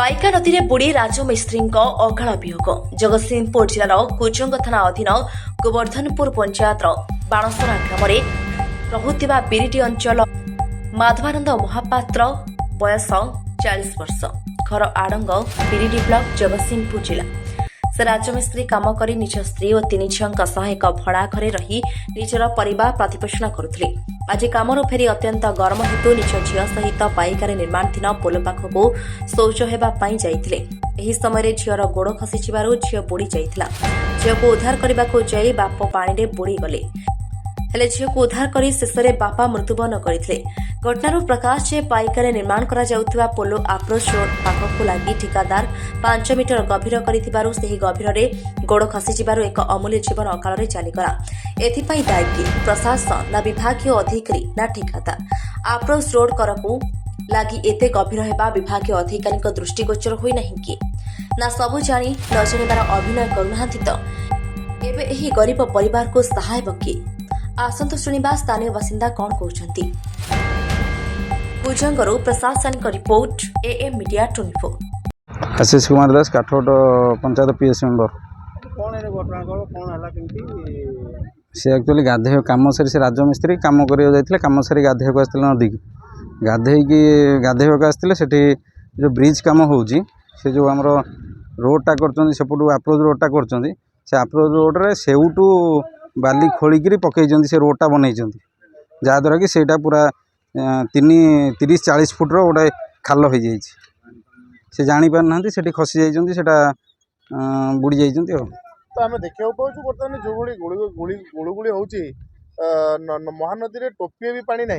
पाइका नदी में बुड़ी राजमिस्त्री अकाल वियोग जगतसिंहपुर जिलार कुजंग थाना अधीन गोवर्धनपुर पंचायत बाणसरा ग्राम रहुथिबा बिरिटी अंचल माधवानंद महापात्र बयस 40 वर्ष घर आड़ंग बिरिटी ब्लॉक जगतसिंहपुर जिला से राजमिस्त्री काम कर निज स्त्री और 3 झील सह एक भड़ा घरे रही निजर परिवार प्रतिपोषण करुले। आज कामर फेरी अत्यंत गरम हेतु निज झील सहित पाइकार निर्माणाधीन पोल पाखक शौच होगापाई जाइथिले। एही समय झीर गोड़ खसी झी बुड़ी जाइथिला। झील को उद्धार करने को जाई बाप पानी रे बुड़ी गले हेले झील को उद्धार कर शेष में बापा मृत्युवरण करते। घटनार प्रकाश जे पाइकार निर्माण करा जाउथिबा पोलो आप्रोच रोड पाखक लगी ठिकादार 5 मीटर गभीर करिथिबारु सेही गभीर रे गोड़ खसी जिबारु एक अमूल्य जीवन अकाल रे चलीगला। एथिपाई दायी प्रशासन ना विभागीय अधिकारी ना ठिकादार आप्रोच रोड करकु लगी एते गभीर हेबा विभागीय अधिकारी दृष्टिगोचर होई नहीं कि ना सबु जानी न जानिबार अभिनय करुनाहांती तो एबे एही गरीब परिवार को सहाय बकी आसंतु शुणिबा स्थानीय बासिंदा कौन कहउछंती। कुजंगरू प्रशासनिक report AM media 24। Ashish Kumar Das काठोट पंचायत पीएस मेंबर। सी एक्चुअली गाधे कम सारी से राजमिस्त्री कम कर कम सारी गाधे को आसते नदी की गाधे आसते से जो ब्रिज कम हो जो आम रोडटा करपटू आप्रोच रोडटा कर रोड्रे सेउटू बाली खोलिकी पकई से रोडटा बनई जहाँद्वारा कि सेटा पूरा 30-40 फुट्र गोटे खाल हो जाए से जापार ना से खसी जाटा बुड़ी जा तो आम देखा पाचु बर्तमान जो गुड़गुड़ी हो महानदी में टोपे भी पानी ना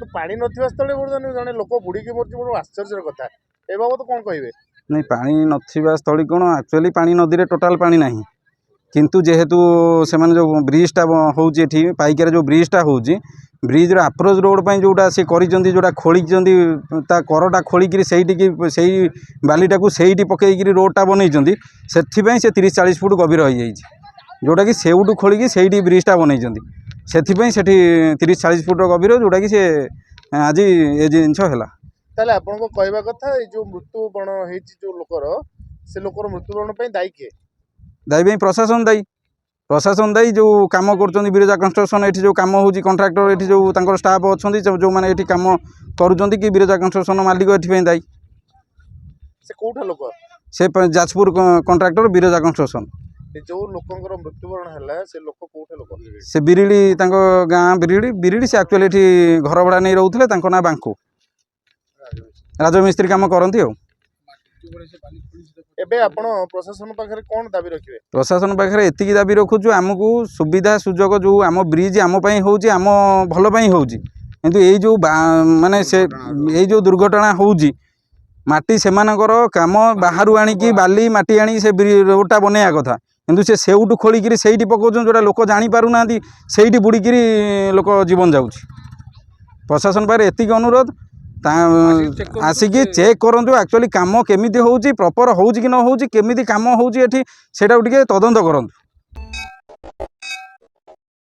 तो पानी ना स्थल बर्तमान जड़े लोक बुड़ी मरती बड़ आश्चर्य कथा ए बाबद कौन कहे नहीं पानी ना स्थली कौन एक्चुअली पानी नदी में टोटाल पानी ना किंतु जेहेतु से जो ब्रिजटा हो पाइकार जो ब्रिजटा हो ब्रिज आप्रोच रोड पर जोटा सी जोटा खोली करटा खोलिकी से बालीटा से पकईकि रोडटा बनई से 30-40 फुट गभीर हो जाए जोटा कि सेउटू खोलिकी से ब्रिजटा बनई से 30-40 फुट गभीर जोटा कि से आज ये जिनस है कहवा कथा जो मृत्युवरण हो जो लोकर से लोकर मृत्युवरण दायी किए दायी प्रशासन दायी जो कम कर बिरजा कंस्ट्रक्शन ये जो कम हो कंट्राक्टर ये जो स्टाफ अच्छा जो मैंने ये कम करुँच कि बिरजा कंस्ट्रक्शन मालिक ये दायी से कौटा लोक से जाजपुर कंट्राक्टर बिरजा कंस्ट्रक्शन जो लोकंर मृत्युवरण है से लोक कौटा लोक से बिरिड़ी गाँ बिरिड़ी से एक्चुअली ये घर भड़ा नहीं रोते ना बांकु राजमिस्त्री कम करती एबे आपण प्रशासन पाखरे कोन दाबी रखिबे प्रशासन पाखरे एतिकी दाबी रखुछु हमकु सुविधा सुजोग जो आम ब्रिज आम पई होउची आम भलो पई होउची किंतु एई जो माने से एई जो दुर्घटना होउची माटी सेमानकर काम बाहरु आनी की बाली माटी आनी से रोडटा बनेया कथा किंतु से सेउटू खोलिकी सेइटी पकोचन जोटा लोक जानि पारु नांती सेइटी बुड़ीकी लोक जीवन जाउची प्रशासन पाखरे एतिकी अनुरोध आसिकी चेक करूँ एक्चुअली कम केमिति होउची प्रॉपर होउची कि न होउची केमिति काम होउची एठी सेटा टिके तदंत करंतु।